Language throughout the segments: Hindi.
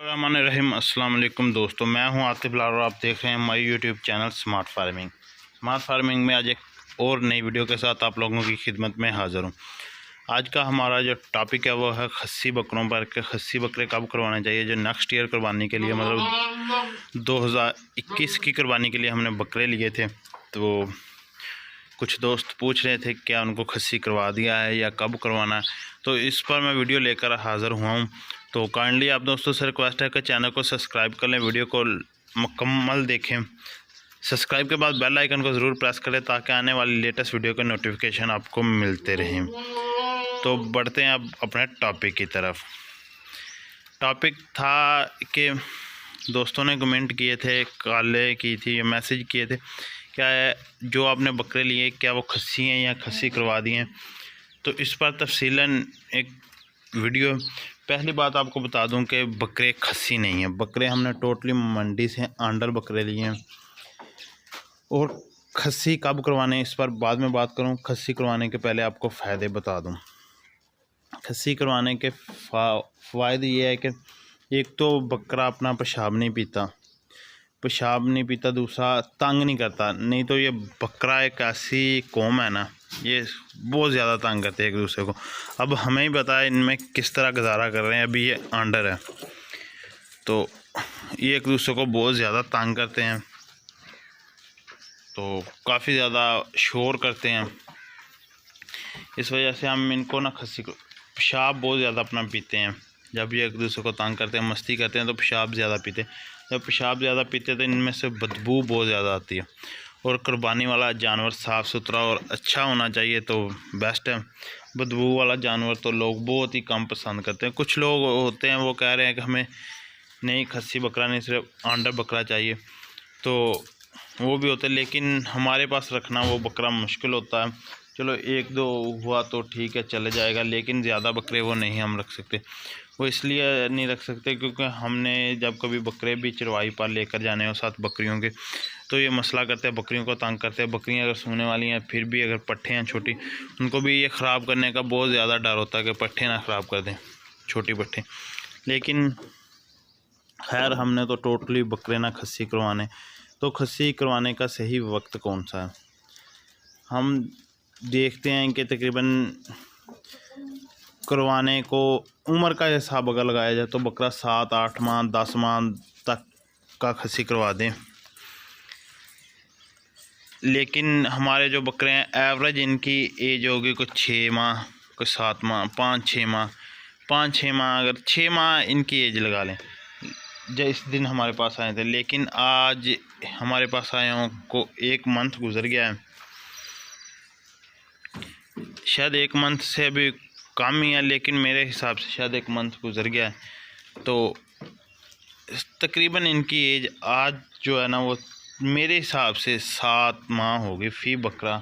रहीम अस्सलाम वालेकुम दोस्तों, मैं हूं आतिफ लाल और आप देख रहे हैं हमारी यूट्यूब चैनल स्मार्ट फार्मिंग में आज एक और नई वीडियो के साथ आप लोगों की खिदमत में हाज़िर हूं। आज का हमारा जो टॉपिक है वो है खस्सी बकरों पर के खस्सी बकरे कब करवाने चाहिए। जो नेक्स्ट ईयर करवाने के लिए मतलब 2021 की करवाने के लिए हमने बकरे लिए थे, तो कुछ दोस्त पूछ रहे थे क्या उनको खस्सी करवा दिया है या कब करवाना है, तो इस पर मैं वीडियो लेकर हाज़िर हुआ हूँ। तो काइंडली आप दोस्तों से रिक्वेस्ट है कि चैनल को सब्सक्राइब कर लें, वीडियो को मुकम्मल देखें। सब्सक्राइब के बाद बेल आइकन को ज़रूर प्रेस करें ताकि आने वाली लेटेस्ट वीडियो के नोटिफिकेशन आपको मिलते रहें। तो बढ़ते हैं अब अपने टॉपिक की तरफ। टॉपिक था कि दोस्तों ने कमेंट किए थे, कॉलें की थी या मैसेज किए थे, क्या है जो आपने बकरे लिए क्या वो खस्सी हैं या खस्सी करवा दिए हैं। तो इस पर तफसीलन एक वीडियो। पहली बात आपको बता दूं कि बकरे खस्सी नहीं है, बकरे हमने टोटली मंडी से आंडर बकरे लिए हैं। और खस्सी कब करवाने इस पर बाद में बात करूं। खस्सी करवाने के पहले आपको फ़ायदे बता दूं। खस्सी करवाने के फ़ायदे ये है कि एक तो बकरा अपना पेशाब नहीं पीता, दूसरा तंग नहीं करता। नहीं तो ये बकरा एक ऐसी कौम है ना, ये बहुत ज़्यादा तंग करते हैं एक दूसरे को। अब हमें ही बताया इनमें किस तरह गुजारा कर रहे हैं। अभी ये आंडर है तो ये एक दूसरे को बहुत ज़्यादा तंग करते हैं, तो काफ़ी ज़्यादा शोर करते हैं। इस वजह से हम इनको ना खस्सी को पेशाब बहुत ज़्यादा अपना पीते हैं। जब ये एक दूसरे को तंग करते हैं, मस्ती करते हैं, तो पेशाब ज़्यादा पीते हैं। जब पेशाब ज़्यादा पीते तो इनमें से बदबू बहुत ज़्यादा आती है। और कुर्बानी वाला जानवर साफ़ सुथरा और अच्छा होना चाहिए तो बेस्ट है। बदबू वाला जानवर तो लोग बहुत ही कम पसंद करते हैं। कुछ लोग होते हैं वो कह रहे हैं कि हमें नहीं खस्सी बकरा नहीं, सिर्फ आंडर बकरा चाहिए, तो वो भी होते हैं। लेकिन हमारे पास रखना वो बकरा मुश्किल होता है। चलो एक दो हुआ तो ठीक है, चले जाएगा, लेकिन ज़्यादा बकरे वो नहीं हम रख सकते। वो इसलिए नहीं रख सकते क्योंकि हमने जब कभी बकरे भी चरवाई पर लेकर जाने हो साथ बकरियों के, तो ये मसला करते हैं, बकरियों को तंग करते हैं। बकरियां अगर सूने वाली हैं, फिर भी अगर पट्ठे हैं छोटी, उनको भी ये ख़राब करने का बहुत ज़्यादा डर होता है कि पट्ठे ना ख़राब कर दें, छोटी पट्ठे। लेकिन खैर हमने तो टोटली बकरे ना खस्सी करवाने। तो खस्सी करवाने का सही वक्त कौन सा है, हम देखते हैं कि तकरीबन करवाने को उम्र का हिसाब अगर लगाया जाए तो बकरा 7, 8 माह 10 माह तक का खस्सी करवा दें। लेकिन हमारे जो बकरे हैं एवरेज इनकी एज होगी कुछ 6 माह, कुछ 7 माह, 5-6 माह, अगर 6 माह इनकी एज लगा लें। जिस दिन हमारे पास आए थे, लेकिन आज हमारे पास आए को 1 मंथ गुजर गया है, शायद 1 मंथ से अभी कम ही है, लेकिन मेरे हिसाब से शायद 1 मंथ गुजर गया है। तो तकरीबन इनकी एज आज जो है ना वो मेरे हिसाब से 7 माह होगी फ़ी बकरा,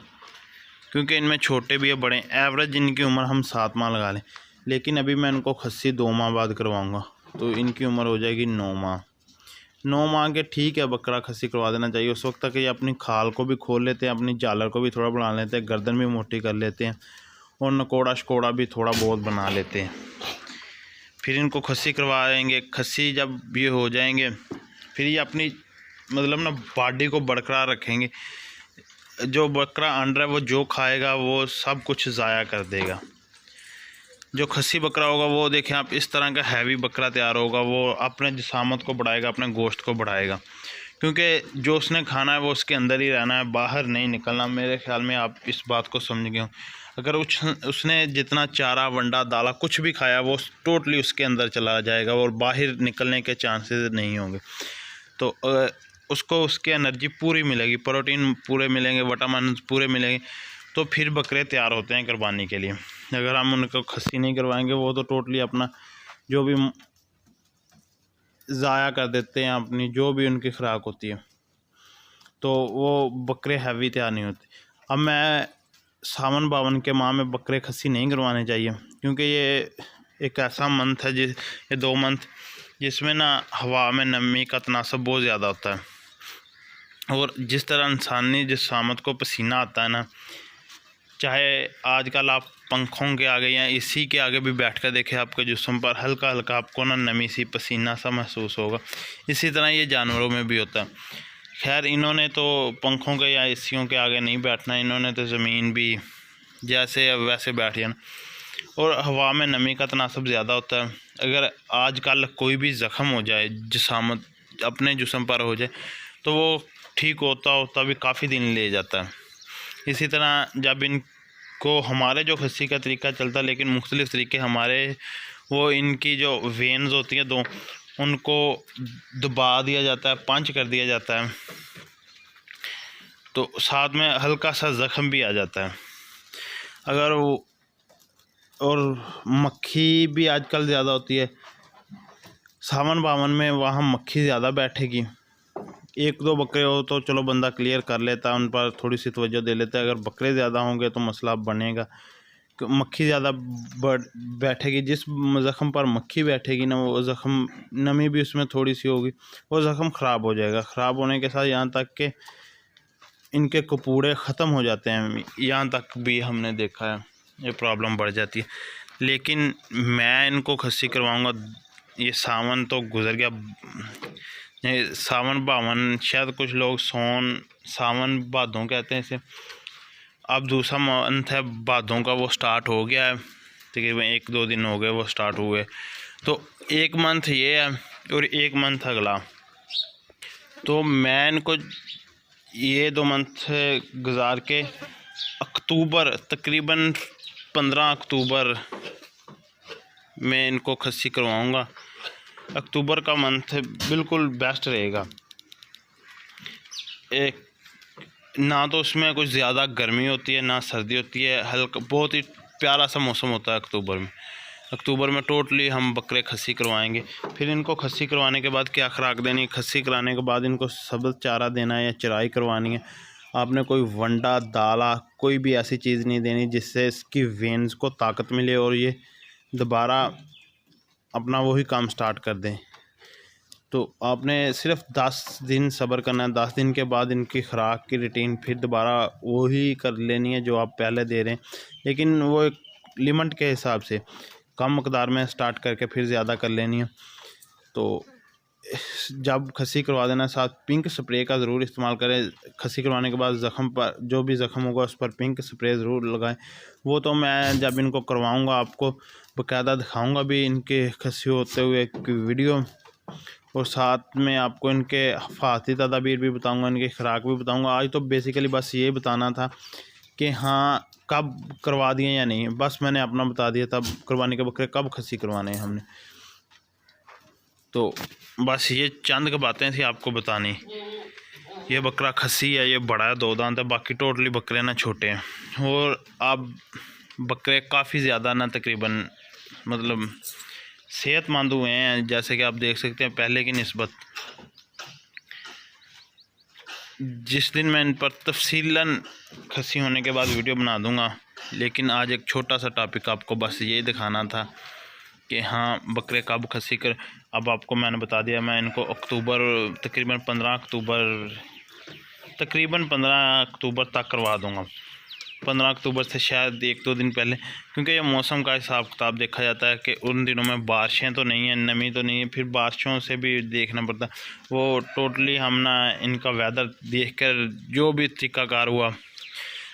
क्योंकि इनमें छोटे भी है बड़े। एवरेज इनकी उम्र हम 7 माह लगा लें, लेकिन अभी मैं इनको खस्सी 2 माह बाद करवाऊँगा तो इनकी उम्र हो जाएगी 9 माह। 9 माह के ठीक है, बकरा खस्सी करवा देना चाहिए। उस वक्त तक ये अपनी खाल को भी खोल लेते हैं, अपनी झालर को भी थोड़ा बढ़ा लेते हैं, गर्दन भी मोटी कर लेते हैं और नकोड़ा शकोड़ा भी थोड़ा बहुत बना लेते हैं। फिर इनको खस्सी करवाएंगे। खस्सी जब ये हो जाएंगे फिर ये अपनी मतलब ना बॉडी को बरकरार रखेंगे। जो बकरा अंडर है वो जो खाएगा वो सब कुछ ज़ाया कर देगा। जो खस्सी बकरा होगा वो देखें आप, इस तरह का हैवी बकरा तैयार होगा, वो अपने जिसामत को बढ़ाएगा, अपने गोश्त को बढ़ाएगा, क्योंकि जो उसने खाना है वो उसके अंदर ही रहना है, बाहर नहीं निकलना। मेरे ख्याल में आप इस बात को समझ गए हो। अगर उसने जितना चारा वंडा दाला कुछ भी खाया वो टोटली उसके अंदर चला जाएगा और बाहर निकलने के चांसेस नहीं होंगे। तो उसको उसकी एनर्जी पूरी मिलेगी, प्रोटीन पूरे मिलेंगे, विटामिन पूरे मिलेंगे, तो फिर बकरे तैयार होते हैं कुर्बानी के लिए। अगर हम उनको खस्सी नहीं करवाएंगे वो तो टोटली अपना जो भी ज़ाया कर देते हैं, अपनी जो भी उनकी खुराक होती है, तो वो बकरे हैवी तैयार नहीं होते। अब मैं सावन बावन के माह में बकरे खस्सी नहीं करवाने चाहिए, क्योंकि ये एक ऐसा मंथ है ये 2 मंथ जिसमें ना हवा में नमी का तनासब बहुत ज़्यादा होता है। और जिस तरह इंसानी जिसामत को पसीना आता है ना, चाहे आजकल आप पंखों के आगे या एसी के आगे भी बैठ कर देखें, आपके जिस्म पर हल्का हल्का आपको ना नमी सी, पसीना सा महसूस होगा। इसी तरह ये जानवरों में भी होता है। खैर इन्होंने तो पंखों के या एसियों के आगे नहीं बैठना, इन्होंने तो ज़मीन भी जैसे वैसे बैठ जाना। और हवा में नमी का तनासब ज़्यादा होता है। अगर आजकल कोई भी ज़ख़म हो जाए, जिसामत अपने जिस्म पर हो जाए, तो वो ठीक होता होता भी काफ़ी दिन ले जाता है। इसी तरह जब इनको हमारे जो खस्सी का तरीका चलता है, लेकिन मुख्तलिफ़ तरीके हमारे, वो इनकी जो वेन्स होती हैं दो, उनको दबा दिया जाता है, पंच कर दिया जाता है, तो साथ में हल्का सा ज़ख़म भी आ जाता है। अगर वो, और मक्खी भी आजकल ज़्यादा होती है, सावन बावन में वहाँ मक्खी ज़्यादा बैठेगी। एक दो बकरे हो तो चलो बंदा क्लियर कर लेता है, उन पर थोड़ी सी तवज्जो दे लेता है। अगर बकरे ज़्यादा होंगे तो मसला बनेगा, मक्खी ज़्यादा बैठेगी। जिस ज़ख़म पर मक्खी बैठेगी ना, वो ज़ख़म, नमी भी उसमें थोड़ी सी होगी, वो ज़ख़म ख़राब हो जाएगा। ख़राब होने के साथ यहाँ तक कि इनके कपूड़े ख़त्म हो जाते हैं, यहाँ तक भी हमने देखा है, ये प्रॉब्लम बढ़ जाती है। लेकिन मैं इनको खस्सी करवाऊँगा। ये सावन तो गुज़र गया, सावन बावन, शायद कुछ लोग सावन भादों कहते हैं इसे। अब दूसरा मंथ है भादों का, वो स्टार्ट हो गया है, तकरीबन 1-2 दिन हो गए वो स्टार्ट हुए। तो एक मंथ ये है और एक मंथ अगला। तो मैं इनको ये 2 मंथ गुजार के अक्टूबर, तकरीबन 15 अक्टूबर में इनको खस्सी करवाऊँगा। अक्टूबर का मंथ बिल्कुल बेस्ट रहेगा। एक ना तो उसमें कुछ ज़्यादा गर्मी होती है ना सर्दी होती है, हल्का बहुत ही प्यारा सा मौसम होता है अक्टूबर में। अक्टूबर में टोटली हम बकरे खस्सी करवाएंगे। फिर इनको खस्सी करवाने के बाद क्या खुराक देनी है, खस्सी कराने के बाद इनको सब्ज़ चारा देना है या चराई करवानी है। आपने कोई वंडा, दाला, कोई भी ऐसी चीज़ नहीं देनी जिससे इसकी वेन्स को ताकत मिले और ये दोबारा अपना वही काम स्टार्ट कर दें। तो आपने सिर्फ 10 दिन सब्र करना है। 10 दिन के बाद इनकी खुराक की रूटीन फिर दोबारा वही कर लेनी है जो आप पहले दे रहे हैं, लेकिन वो एक लिमिट के हिसाब से कम मकदार में स्टार्ट करके फिर ज़्यादा कर लेनी है। तो जब खस्सी करवा देना, साथ पिंक स्प्रे का ज़रूर इस्तेमाल करें। खस्सी करवाने के बाद ज़ख़म पर, जो भी ज़ख़म होगा उस पर पिंक स्प्रे ज़रूर लगाएं। वो तो मैं जब इनको करवाऊँगा आपको बाकायदा दिखाऊँगा भी इनके खस्सी होते हुए एक वीडियो, और साथ में आपको इनके हिफाजती तदाबीर भी बताऊँगा, इनकी खुराक भी बताऊँगा। आज तो बेसिकली बस ये बताना था कि हाँ कब करवा दिए या नहीं, बस मैंने अपना बता दिया था करवाने के बकरे कब खस्सी करवाने हैं हमने। तो बस ये चंद की बातें थी आपको बतानी। ये बकरा खस्सी है, ये बड़ा है, 2 दांत है, बाकी टोटली बकरे ना छोटे हैं। और अब बकरे काफ़ी ज़्यादा ना तकरीबन मतलब सेहतमंद हुए हैं, जैसे कि आप देख सकते हैं पहले की निस्बत। जिस दिन मैं इन पर तफसीलन खस्सी होने के बाद वीडियो बना दूंगा, लेकिन आज एक छोटा सा टॉपिक आपको बस ये दिखाना था कि हाँ बकरे कब खस्सी कर। अब आपको मैंने बता दिया, मैं इनको अक्टूबर तकरीबन 15 अक्टूबर तक करवा दूंगा। 15 अक्टूबर से शायद 1-2 दिन पहले, क्योंकि ये मौसम का हिसाब किताब देखा जाता है कि उन दिनों में बारिशें तो नहीं हैं, नमी तो नहीं है, फिर बारिशों से भी देखना पड़ता है। वो टोटली हम ना इनका वेदर देखकर जो भी तरीक़ाकार हुआ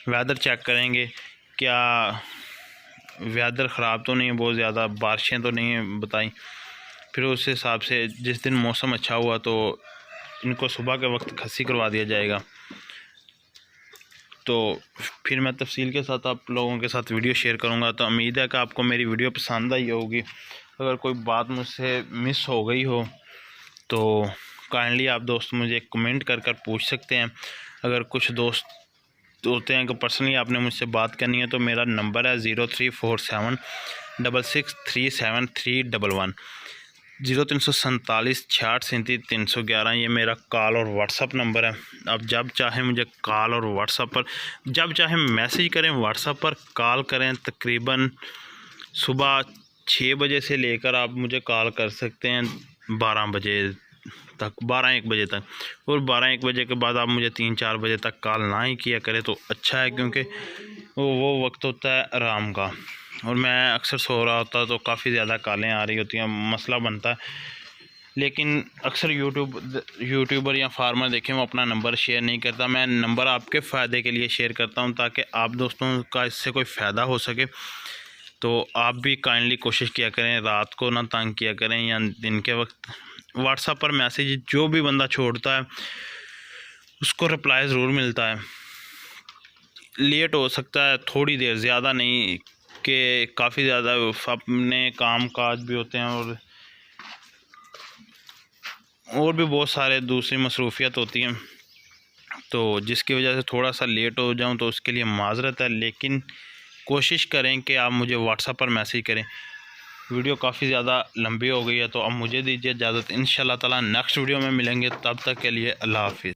वेदर चेक करेंगे, क्या वेदर ख़राब तो नहीं है, बहुत ज़्यादा बारिशें तो नहीं है बताई। फिर उस हिसाब से जिस दिन मौसम अच्छा हुआ तो इनको सुबह के वक्त खस्सी करवा दिया जाएगा। तो फिर मैं तफसील के साथ आप लोगों के साथ वीडियो शेयर करूंगा। तो उम्मीद है कि आपको मेरी वीडियो पसंद आई होगी। अगर कोई बात मुझसे मिस हो गई हो तो काइंडली आप दोस्त मुझे कमेंट कर पूछ सकते हैं। अगर कुछ दोस्त होते हैं कि पर्सनली आपने मुझसे बात करनी है तो मेरा नंबर है 0347 6637 0347 66 311। ये मेरा कॉल और व्हाट्सअप नंबर है। आप जब चाहें मुझे कॉल और व्हाट्सअप पर, जब चाहें मैसेज करें, व्हाट्सअप पर कॉल करें। तकरीबन सुबह 6 बजे से लेकर आप मुझे कॉल कर सकते हैं 12 बजे तक, 12-1 बजे तक। और 12-1 बजे के बाद आप मुझे 3-4 बजे तक कॉल ना ही किया करें तो अच्छा है, क्योंकि वो वक्त होता है आराम का, और मैं अक्सर सो रहा होता तो काफ़ी ज़्यादा कालें आ रही होती हैं, मसला बनता है। लेकिन अक्सर यूट्यूबर या फार्मर देखें वो अपना नंबर शेयर नहीं करता। मैं नंबर आपके फ़ायदे के लिए शेयर करता हूं ताकि आप दोस्तों का इससे कोई फ़ायदा हो सके। तो आप भी काइंडली कोशिश किया करें, रात को ना तंग किया करें या दिन के वक्त। व्हाट्सएप पर मैसेज जो भी बंदा छोड़ता है उसको रिप्लाई ज़रूर मिलता है। लेट हो सकता है थोड़ी देर, ज़्यादा नहीं कि काफ़ी ज़्यादा, अपने काम काज भी होते हैं और भी बहुत सारे दूसरी मसरूफियत होती हैं, तो जिसकी वजह से थोड़ा सा लेट हो जाऊं तो उसके लिए माज़रत है। लेकिन कोशिश करें कि आप मुझे व्हाट्सएप पर मैसेज करें। वीडियो काफ़ी ज़्यादा लंबी हो गई है, तो अब मुझे दीजिए इजाज़त। इंशाल्लाह ताला नेक्स्ट वीडियो में मिलेंगे, तब तक के लिए अल्लाह हाफिज़।